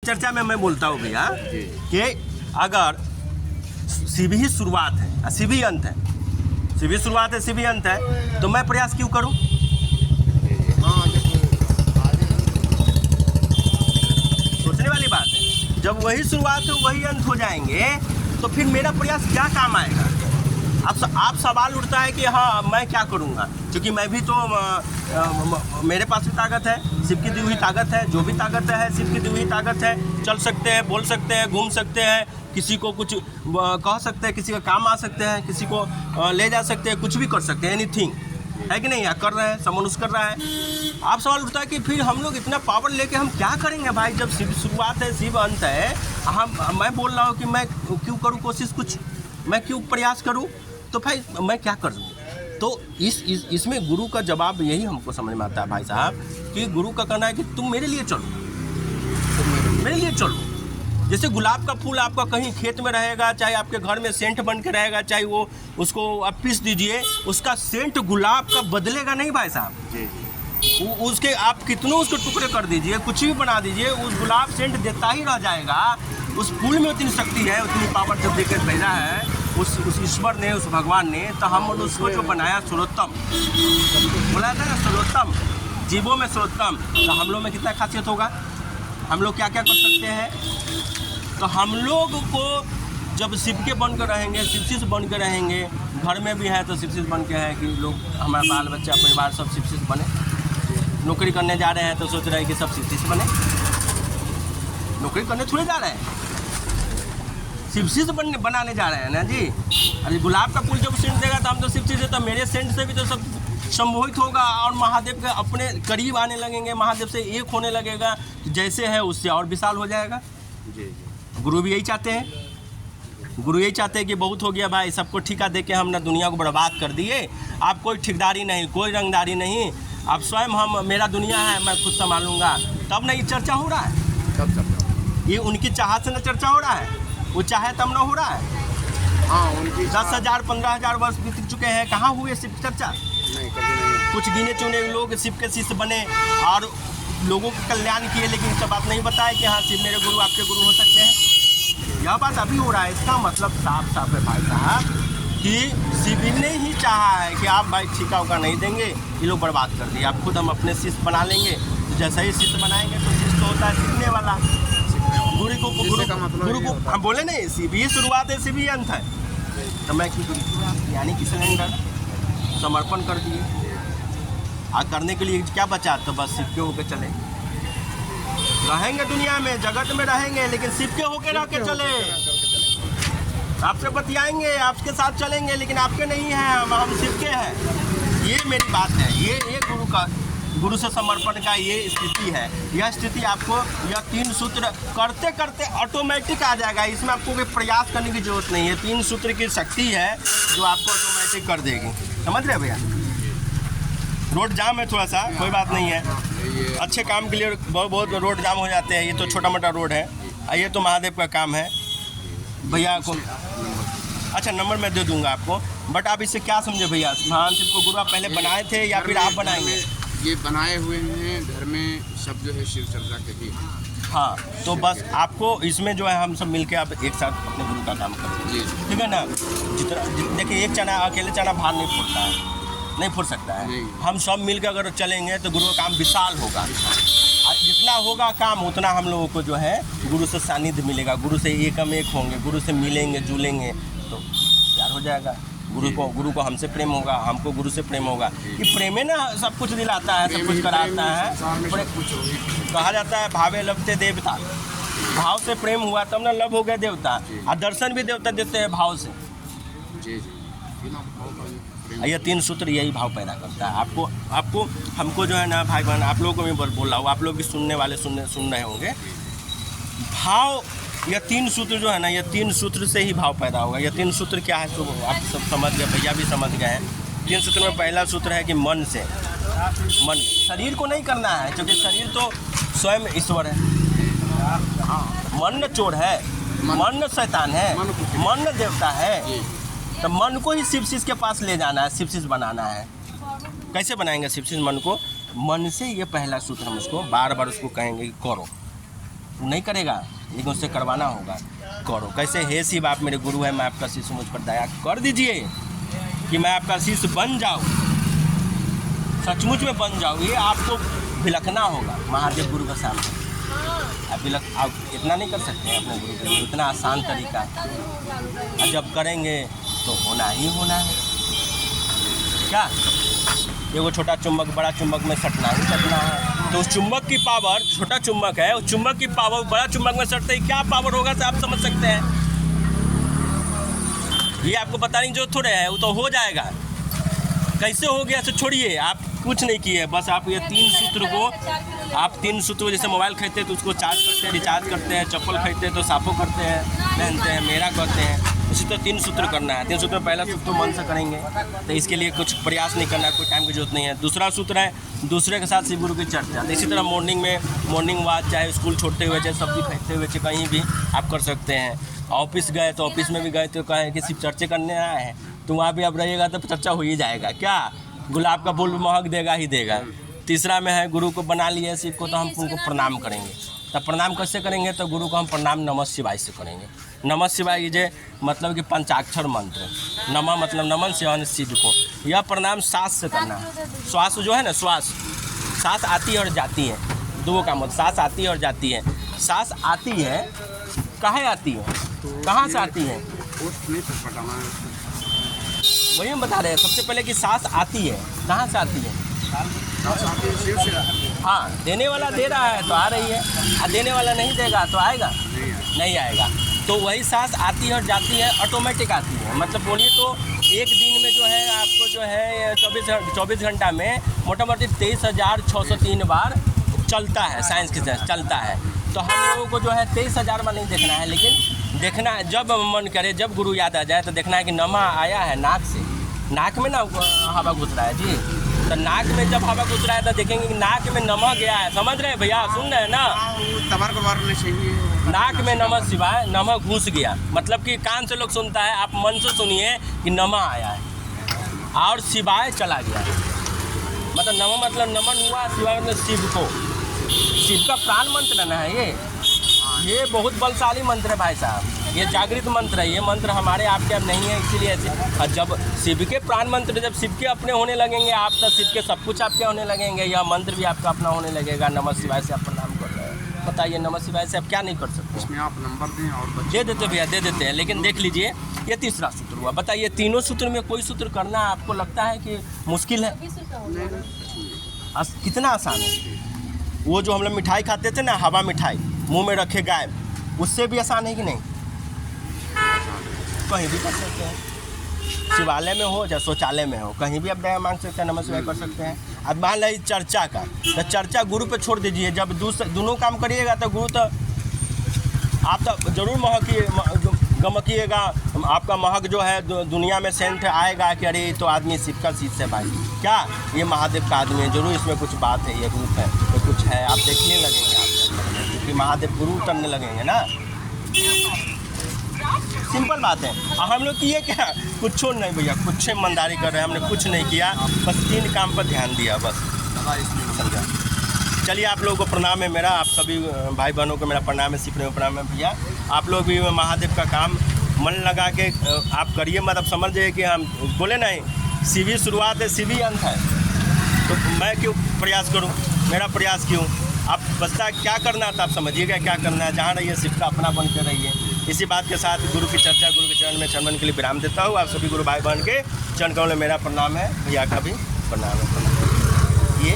चर्चा में मैं बोलता हूँ भैया कि अगर सीधी ही शुरुआत है, सीधी अंत है, सीधी शुरुआत है, सीधी अंत है, तो मैं प्रयास क्यों करूँ? सोचने वाली बात है। जब वही शुरुआत है वही अंत हो जाएंगे तो फिर मेरा प्रयास क्या काम आएगा? आप सवाल उठता है कि हाँ मैं क्या करूँगा, क्योंकि मैं भी तो मेरे पास भी ताकत है, शिव की दी हुई ताकत है, जो भी ताकत है शिव की दी हुई ताकत है। चल सकते हैं, बोल सकते हैं, घूम सकते हैं, किसी को कुछ कह सकते हैं, किसी का काम आ सकते हैं, किसी को ले जा सकते हैं, कुछ भी कर सकते हैं, एनीथिंग है कि नहीं? या कर रहे हैं, सब मनुष्य कर रहा है। आप सवाल उठता है कि फिर हम लोग इतना पावर लेके हम क्या करेंगे भाई? जब शिव शुरुआत है, शिव अंत है, मैं बोल रहा हूँ कि मैं क्यों करूँ कोशिश, कुछ मैं क्यों प्रयास करूँ, तो भाई मैं क्या कर दूँ? तो इसमें गुरु का जवाब यही हमको समझ में आता है भाई साहब, कि गुरु का कहना है कि तुम मेरे लिए चलो, मेरे लिए चलो। जैसे गुलाब का फूल आपका कहीं खेत में रहेगा, चाहे आपके घर में सेंट बन के रहेगा, चाहे वो उसको आप पीस दीजिए, उसका सेंट गुलाब का बदलेगा नहीं भाई साहब। उसके आप कितनों उसको टुकड़े कर दीजिए, कुछ भी बना दीजिए, उस गुलाब सेंट देता ही रह जाएगा। उस फूल में उतनी शक्ति है, उतनी पावर जब देकर भेजा है उस ईश्वर ने, उस भगवान ने, तो हम उसको जो बनाया सर्वोत्तम, बोला था ना सर्वोत्तम, जीवों में सर्वोत्तम, तो हम लोग में कितना खासियत होगा? हम लोग क्या क्या कर सकते हैं? तो हम लोग को जब शिव के बन कर रहेंगे, शिवशिष बन कर रहेंगे, घर में भी है तो शिवशिष बन के है कि लोग हमारा बाल बच्चा परिवार सब शिवशिष बने। नौकरी करने जा रहे हैं तो सोच रहे हैं कि सब शिवशिष बने। नौकरी करने थोड़े जा रहे हैं, शिवशिष बनाने जा रहे हैं ना जी। अरे गुलाब का फूल जब सेंट देगा तो हम तो शिवशिष है, तो मेरे सेंट से भी तो सब संमोहित होगा और महादेव के अपने करीब आने लगेंगे, महादेव से एक होने लगेगा, जैसे है उससे और विशाल हो जाएगा। गुरु भी यही चाहते हैं, गुरु यही चाहते हैं कि बहुत हो गया भाई, सबको ठेका दे के हम ना दुनिया को बर्बाद कर दिए, आप कोई ठेकेदारी नहीं, कोई रंगदारी नहीं, आप स्वयं हम, मेरा दुनिया है, मैं खुद संभालूंगा। तब ना ये चर्चा हो रहा है, ये उनकी चाहत से ना चर्चा हो रहा है, वो चाहे तब ना हो रहा है। हाँ, उनकी 10,000 15,000 वर्ष बीत चुके हैं, कहाँ हुए शिव चर्चा? नहीं, कभी नहीं। कुछ गिने चुने लोग शिव के शिष्य बने और लोगों का कल्याण किए, लेकिन सब बात नहीं बताया कि हाँ शिव मेरे गुरु आपके गुरु हो सकते हैं। यह बात अभी हो रहा है। इसका मतलब साफ साफ है भाई साहब कि शिव ने ही चाहा है कि आप भाई ठीका उका नहीं देंगे, ये लोग बर्बाद कर दिए, आप खुद हम अपने शिष्य बना लेंगे। तो जैसा ही शिष्य बनाएंगे तो शिष्य तो होता है सीखने वाला। गुरु को हम बोले नहीं, शिव ही शुरुआत है, शिव ही अंत है, तो मैं क्यों करूँ? यानी कि सरेंडर, समर्पण कर दिए। आ करने के लिए क्या बचा? तो बस शिव के होके चले, रहेंगे दुनिया में, जगत में रहेंगे, लेकिन शिव के होके रह के चले। आपसे बतियाएंगे, आपके साथ चलेंगे, लेकिन आपके नहीं हैं, हम शिव के हैं। ये मेरी बात है, ये गुरु से समर्पण का ये स्थिति है। यह स्थिति आपको, यह 3 सूत्र करते करते ऑटोमेटिक आ जाएगा। इसमें आपको कोई प्रयास करने की जरूरत नहीं है। 3 सूत्र की शक्ति है जो आपको ऑटोमेटिक कर देगी। समझ रहे भैया? रोड जाम है थोड़ा सा, कोई बात नहीं है, अच्छे काम के लिए बहुत रोड जाम हो जाते हैं। ये तो छोटा मोटा रोड है, ये तो महादेव का काम है भैया को। अच्छा, नंबर मैं दे दूंगा आपको, बट आप इससे क्या समझे भैया? भगवान शिव को गुरु आप पहले बनाए थे या फिर आप बनाएंगे? ये बनाए हुए हैं, घर में सब जो है शिव चर्चा के ही। हाँ, तो बस आपको इसमें जो है हम सब मिलके आप एक साथ अपने गुरु का काम करें, ठीक है ना? जितना देखिए, एक चना अकेले चना भार नहीं फूटता है, नहीं फूट सकता है। हम सब मिलकर अगर चलेंगे तो गुरु का काम विशाल होगा। जितना होगा काम उतना हम लोगों को जो है गुरु से सानिध्य मिलेगा, गुरु से एक हम एक होंगे, गुरु से मिलेंगे जुलेंगे तो प्यार हो जाएगा। गुरु को हमसे प्रेम होगा, हमको गुरु से प्रेम होगा। ये प्रेम है ना, सब कुछ दिलाता है, सब कुछ कराता है। कहा जाता है भावे लभते देवता, भाव से प्रेम हुआ तब ना लभ हो गया देवता। और दर्शन भी देवता देते हैं भाव से। ये 3 सूत्र यही भाव पैदा करता है। आपको हमको जो है ना भाई बहन, आप लोगों को मैं बोल रहा हूँ, आप लोग भी सुनने वाले सुन रहे होंगे। भाव, यह 3 सूत्र जो है ना, ये 3 सूत्र से ही भाव पैदा होगा। ये 3 सूत्र क्या है तो आप सब समझ गए, भैया भी समझ गए हैं। 3 सूत्र में पहला सूत्र है कि मन से, मन, शरीर को नहीं करना है, क्योंकि शरीर तो स्वयं ईश्वर है। मन चोर है, मन शैतान है, मन देवता है। तो मन को ही शिवशिष के पास ले जाना है, शिवशिष बनाना है। कैसे बनाएंगे शिवशिष मन को? मन से। ये पहला सूत्र हम उसको बार बार उसको कहेंगे कि करो, वो नहीं करेगा, लेकिन उससे करवाना होगा, करो। कैसे हे शिव आप मेरे गुरु हैं, मैं आपका शिष्य, मुझ पर दया कर दीजिए कि मैं आपका शिष्य बन जाऊँ, सचमुच में बन जाऊँ। ये आपको बिलखना होगा महादेव गुरु के सामने। आप इतना नहीं कर सकते हैं अपने गुरु के लिए, इतना आसान तरीका, और जब करेंगे तो होना ही होना है। क्या एगो छोटा चुम्बक बड़ा चुम्बक में सटना ही सटना है, तो उस चुम्बक की पावर, छोटा चुम्बक है, उस चुम्बक की पावर बड़ा चुम्बक में सटते ही क्या पावर होगा तो आप समझ सकते हैं। ये आपको बताने की जरूरत थोड़े है, वो तो हो जाएगा। कैसे हो गया तो छोड़िए, आप कुछ नहीं किए, बस आप ये 3 सूत्र को, आप 3 सूत्र जैसे मोबाइल खरीदते हैं तो उसको चार्ज करते हैं, रिचार्ज करते हैं, चप्पल खरीदते हैं तो साफो करते हैं, पहनते हैं, मेरा करते हैं, उसी तो 3 सूत्र करना है। 3 सूत्र में पहला सूत्र तो मन से करेंगे, तो इसके लिए कुछ प्रयास नहीं करना है, कोई टाइम की जरूरत नहीं है। दूसरा सूत्र है दूसरे के साथ शिव गुरु की चर्चा। तो इसी तरह मॉर्निंग वॉक, चाहे स्कूल छोड़ते हुए, चाहे सब्जी खरीदते हुए, चाहे कहीं भी आप कर सकते हैं। ऑफिस गए तो ऑफिस में भी गए तो कहें कि सिर्फ चर्चे करने आए हैं, तो वहाँ भी आप रहिएगा तो चर्चा हो ही जाएगा। क्या गुलाब का फूल महक देगा ही देगा। तीसरा में है गुरु को बना लिए शिव को, तो हम उनको प्रणाम करेंगे। तब प्रणाम कैसे करेंगे, तो गुरु को हम प्रणाम नमः शिवाय से करेंगे। नमः शिवाय ये मतलब कि पंचाक्षर मंत्र, नमः मतलब नमन, शिवाय शिव को। यह प्रणाम सांस से करना है। श्वास जो है ना, सांस आती है और जाती है, दो का मतलब सांस आती है और जाती है। सांस आती है, कहाँ आती है, कहाँ से आती है, वही हम बता रहे हैं। सबसे पहले कि सांस आती है, कहाँ से आती है? हाँ, देने वाला दे रहा है तो आ रही है, और देने वाला नहीं देगा तो आएगा नहीं आएगा। तो वही सांस आती है और जाती है, ऑटोमेटिक आती है। मतलब बोलिए तो एक दिन में जो है आपको जो है 24 घंटा में मोटा मोटी 23,603 बार चलता है, साइंस के साथ चलता है। तो हम लोगों को जो है 23,000 बार नहीं देखना है, लेकिन देखना है जब मन करे, जब गुरु याद आ जाए तो देखना है कि नमः आया है नाक से, नाक में ना हवा घुस रहा है जी, तो नाक में जब हवा घुस रहा है तो देखेंगे कि नाक में नमः गया है। समझ रहे हैं भैया, सुन रहे हैं ना? नाक में नमः शिवाय, नमः घुस गया, मतलब कि कान से लोग सुनता है, आप मन से सुनिए कि नमः आया है और शिवाय चला गया। मतलब नमः मतलब नमन हुआ, शिवाय मतलब शिव को, शिव का प्राण मंत्र ना है ये बहुत बलशाली मंत्र है भाई साहब, ये जागृत मंत्र है। ये मंत्र हमारे आपके अब नहीं है, इसीलिए ऐसे। और जब शिव के प्राण मंत्र जब शिव के अपने होने लगेंगे आप, तो शिव के सब कुछ आपके होने लगेंगे, यह मंत्र भी आपका अपना होने लगेगा। नमः शिवाय से आप प्रणाम कर रहे हैं, बताइए नमः शिवाय से आप क्या नहीं कर सकते? इसमें आप नंबर दें और दे देते भैया, दे देते हैं, लेकिन देख लीजिए ये तीसरा सूत्र हुआ। बताइए तीनों सूत्र में कोई सूत्र करना आपको लगता है कि मुश्किल है? कितना आसान है। वो जो हम लोग मिठाई खाते थे ना, हवा मिठाई, मुंह में रखे गायब, उससे भी आसान है कि नहीं? कहीं भी कर सकते हैं, शिवालय में हो चाहे शौचालय में हो, कहीं भी आप दया मांग सकते हैं, नमः शिवाय कर सकते हैं। अब मान लीजिए चर्चा का, तो चर्चा गुरु पे छोड़ दीजिए। जब दोनों काम करिएगा तो गुरु तो आप तो जरूर गमकिएगा, आपका महक जो है दुनिया में सेंट आएगा कि अरे तो आदमी शिव का शिष्य है भाई, क्या ये महादेव का आदमी है, जरूर इसमें कुछ बात है, ये रूप है, तो कुछ है, आप देखने लगेंगे आप, क्योंकि महादेव गुरु उतरने लगेंगे ना। सिंपल बात है। और हम लोग किए क्या? कुछ नहीं भैया, कुछ ईमानदारी कर रहे हैं, हमने कुछ नहीं किया, बस 3 काम पर ध्यान दिया, बस समझा। चलिए आप लोगों को प्रणाम है मेरा, आप सभी भाई बहनों को मेरा प्रणाम है, सीखने में प्रणाम है भैया। आप लोग भी महादेव का काम मन लगा के आप करिए, मतलब समझ जाइए कि हम बोले नहीं, शिवी शुरुआत है शिवी अंत है, तो मैं क्यों प्रयास करूं, मेरा प्रयास क्यों? आप बस्ता क्या करना था आप समझिएगा क्या करना है, जहाँ रहिए शिव का अपना बन के रहिए। इसी बात के साथ गुरु की चर्चा, गुरु के चरण में चरण के लिए विराम देता हूँ। आप सभी गुरु भाई बहन के चरण कमल में मेरा प्रणाम है, भैया का भी प्रणाम है। ये